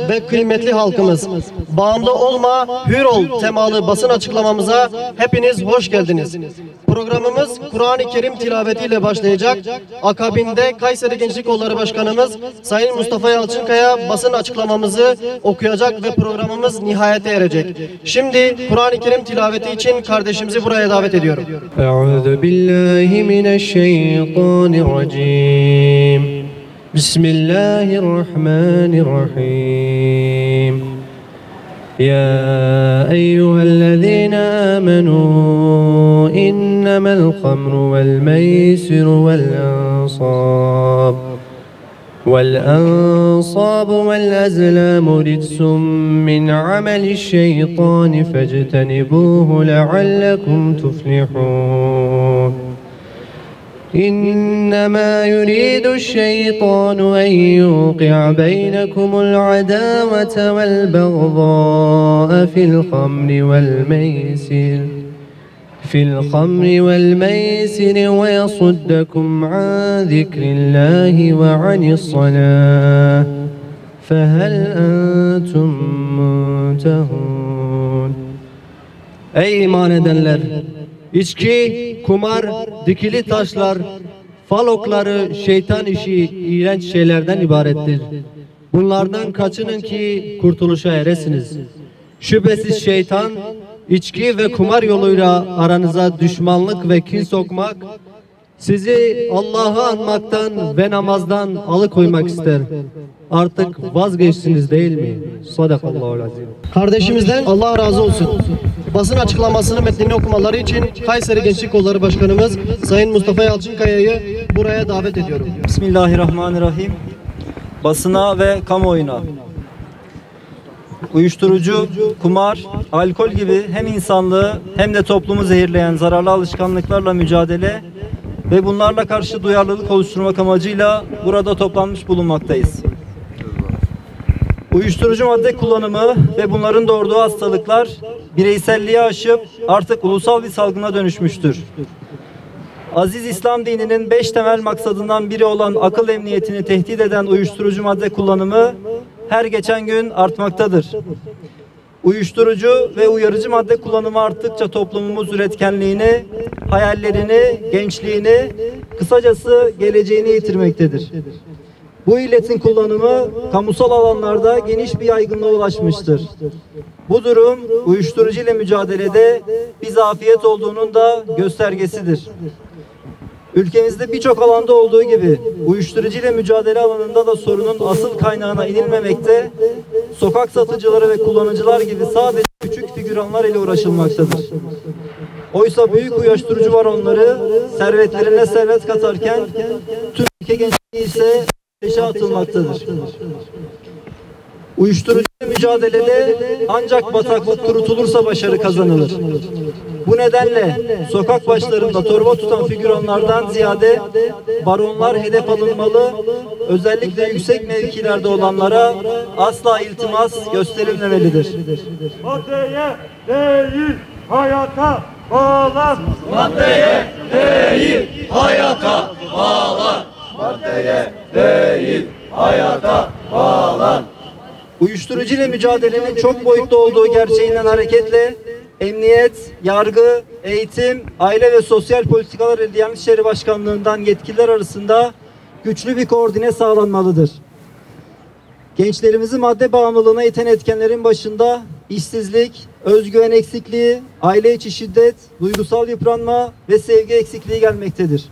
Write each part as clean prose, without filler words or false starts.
Ve kıymetli halkımız, bağımlı olma, hür ol temalı basın açıklamamıza hepiniz hoş geldiniz. Programımız Kur'an-ı Kerim tilavetiyle başlayacak. Akabinde Kayseri Gençlik Kolları Başkanımız Sayın Mustafa Yalçınkaya basın açıklamamızı okuyacak ve programımız nihayete erecek. Şimdi Kur'an-ı Kerim tilaveti için kardeşimizi buraya davet ediyorum. Euzubillahimineşşeytanirracim. Bismillahirrahmanirrahim. Ya eyyühellezine amenu innemel hamru vel meysiru vel ansab والأنصاب والأزلام رجس من عمل الشيطان فاجتنبوه لعلكم تفلحون إنما يريد الشيطان أن يوقع بينكم العداوة والبغضاء في الخمر والميسر ويصدكم عن ذكر الله وعن الصلاة فهل أنتم منتهون. Ey iman edenler! İçki, kumar, dikili taşlar, fal okları, şeytan işi, iğrenç şeylerden ibarettir. Bunlardan kaçının ki kurtuluşa eresiniz. Şüphesiz şeytan, içki ve kumar yoluyla aranıza düşmanlık ve kin sokmak, sizi Allah'ı anmaktan ve namazdan alıkoymak ister. Artık vazgeçtiniz değil mi? Sadakallahu'l-azim. Kardeşimizden Allah razı olsun. Basın açıklamasını metnini okumaları için Kayseri Gençlik Kolları Başkanımız Sayın Mustafa Yalçınkaya'yı buraya davet ediyorum. Bismillahirrahmanirrahim. Basına ve kamuoyuna uyuşturucu, kumar, alkol gibi hem insanlığı hem de toplumu zehirleyen zararlı alışkanlıklarla mücadele ve bunlarla karşı duyarlılık oluşturmak amacıyla burada toplanmış bulunmaktayız. Uyuşturucu madde kullanımı ve bunların doğurduğu hastalıklar bireyselliği aşıp artık ulusal bir salgına dönüşmüştür. Aziz İslam dininin 5 temel maksadından biri olan akıl emniyetini tehdit eden uyuşturucu madde kullanımı her geçen gün artmaktadır. Uyuşturucu ve uyarıcı madde kullanımı arttıkça toplumumuz üretkenliğini, hayallerini, gençliğini, kısacası geleceğini yitirmektedir. Bu illetin kullanımı kamusal alanlarda geniş bir yaygınlığa ulaşmıştır. Bu durum uyuşturucu ile mücadelede bir zafiyet olduğunun da göstergesidir. Ülkemizde birçok alanda olduğu gibi uyuşturucu ile mücadele alanında da sorunun asıl kaynağına inilmemekte, sokak satıcıları ve kullanıcılar gibi sadece küçük figüranlar ile uğraşılmaktadır. Oysa büyük uyuşturucu baronları servetlerine servet katarken tüm ülke gençliği ise ateşe atılmaktadır. Uyuşturucu mücadelede ancak bataklık kurutulursa başarı kazanılır. Bu nedenle sokak başlarında torba tutan figüranlardan ziyade baronlar hedef alınmalı, özellikle yüksek mevkilerde olanlara asla iltimas gösterilmemelidir. Maddeye değil, hayata bağlan. Maddeye değil, hayata bağlan. Maddeye değil, hayata bağlan. Uyuşturucu ile mücadelenin çok boyutlu olduğu gerçeğinden hareketle Emniyet, Yargı, Eğitim, Aile ve Sosyal Politikalar İl Diyanet İşleri Başkanlığı'ndan yetkililer arasında güçlü bir koordine sağlanmalıdır. Gençlerimizi madde bağımlılığına iten etkenlerin başında işsizlik, özgüven eksikliği, aile içi şiddet, duygusal yıpranma ve sevgi eksikliği gelmektedir.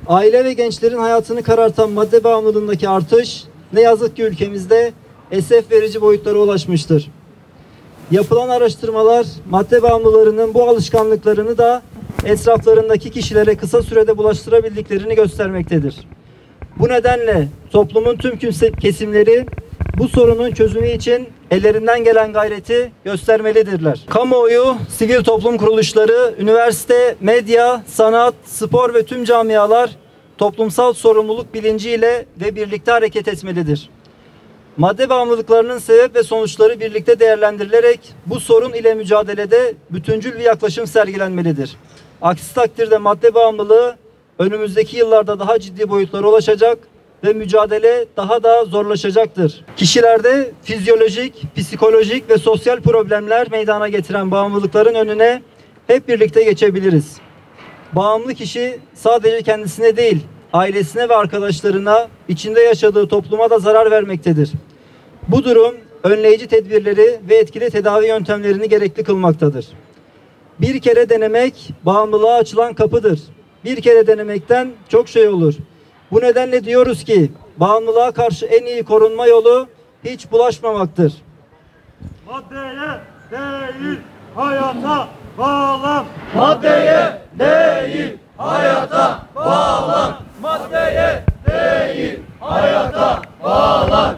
Aile ve gençlerin hayatını karartan madde bağımlılığındaki artış ne yazık ki ülkemizde esef verici boyutlara ulaşmıştır. Yapılan araştırmalar madde bağımlılarının bu alışkanlıklarını da etraflarındaki kişilere kısa sürede bulaştırabildiklerini göstermektedir. Bu nedenle toplumun tüm kesimleri bu sorunun çözümü için ellerinden gelen gayreti göstermelidirler. Kamuoyu, sivil toplum kuruluşları, üniversite, medya, sanat, spor ve tüm camialar toplumsal sorumluluk bilinciyle ve birlikte hareket etmelidir. Madde bağımlılıklarının sebep ve sonuçları birlikte değerlendirilerek bu sorun ile mücadelede bütüncül bir yaklaşım sergilenmelidir. Aksi takdirde madde bağımlılığı önümüzdeki yıllarda daha ciddi boyutlara ulaşacak ve mücadele daha da zorlaşacaktır. Kişilerde fizyolojik, psikolojik ve sosyal problemler meydana getiren bağımlılıkların önüne hep birlikte geçebiliriz. Bağımlı kişi sadece kendisine değil, ailesine ve arkadaşlarına, içinde yaşadığı topluma da zarar vermektedir. Bu durum önleyici tedbirleri ve etkili tedavi yöntemlerini gerekli kılmaktadır. Bir kere denemek bağımlılığa açılan kapıdır. Bir kere denemekten çok şey olur. Bu nedenle diyoruz ki bağımlılığa karşı en iyi korunma yolu hiç bulaşmamaktır. Maddeye değil, hayata bağlan. Maddeye değil, hayata bağlan. Maddeye değil, hayata bağlan.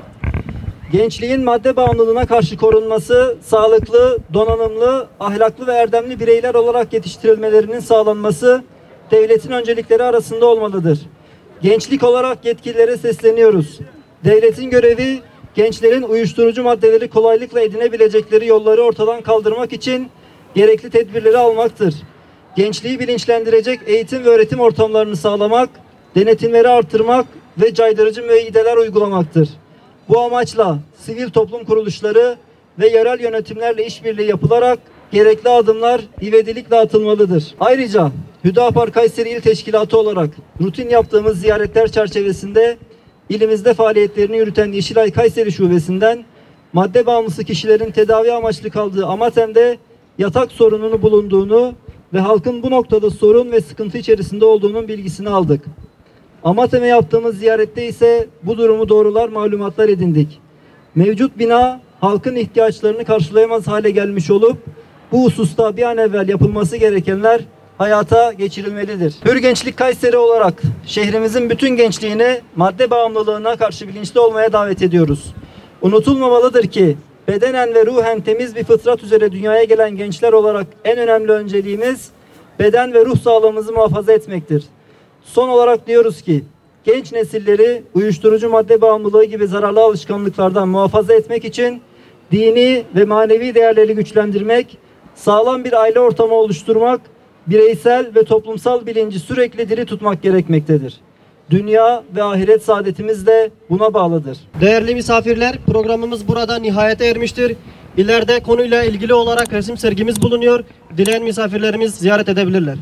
Gençliğin madde bağımlılığına karşı korunması, sağlıklı, donanımlı, ahlaklı ve erdemli bireyler olarak yetiştirilmelerinin sağlanması devletin öncelikleri arasında olmalıdır. Gençlik olarak yetkililere sesleniyoruz. Devletin görevi gençlerin uyuşturucu maddeleri kolaylıkla edinebilecekleri yolları ortadan kaldırmak için gerekli tedbirleri almaktır. Gençliği bilinçlendirecek eğitim ve öğretim ortamlarını sağlamak, denetimleri artırmak ve caydırıcı müeyyideler uygulamaktır. Bu amaçla sivil toplum kuruluşları ve yerel yönetimlerle işbirliği yapılarak gerekli adımlar ivedilikle atılmalıdır. Ayrıca Hüdapar Kayseri İl Teşkilatı olarak rutin yaptığımız ziyaretler çerçevesinde ilimizde faaliyetlerini yürüten Yeşilay Kayseri Şubesi'nden madde bağımlısı kişilerin tedavi amaçlı kaldığı Amatem'de yatak sorununu bulunduğunu ve halkın bu noktada sorun ve sıkıntı içerisinde olduğunun bilgisini aldık. Amatem'e yaptığımız ziyarette ise bu durumu doğrular malumatlar edindik. Mevcut bina halkın ihtiyaçlarını karşılayamaz hale gelmiş olup bu hususta bir an evvel yapılması gerekenler hayata geçirilmelidir. Hür Gençlik Kayseri olarak şehrimizin bütün gençliğini madde bağımlılığına karşı bilinçli olmaya davet ediyoruz. Unutulmamalıdır ki bedenen ve ruhen temiz bir fıtrat üzere dünyaya gelen gençler olarak en önemli önceliğimiz beden ve ruh sağlığımızı muhafaza etmektir. Son olarak diyoruz ki genç nesilleri uyuşturucu madde bağımlılığı gibi zararlı alışkanlıklardan muhafaza etmek için dini ve manevi değerleri güçlendirmek, sağlam bir aile ortamı oluşturmak, bireysel ve toplumsal bilinci sürekli diri tutmak gerekmektedir. Dünya ve ahiret saadetimiz de buna bağlıdır. Değerli misafirler, programımız burada nihayete ermiştir. İleride konuyla ilgili olarak resim sergimiz bulunuyor. Dileyen misafirlerimiz ziyaret edebilirler.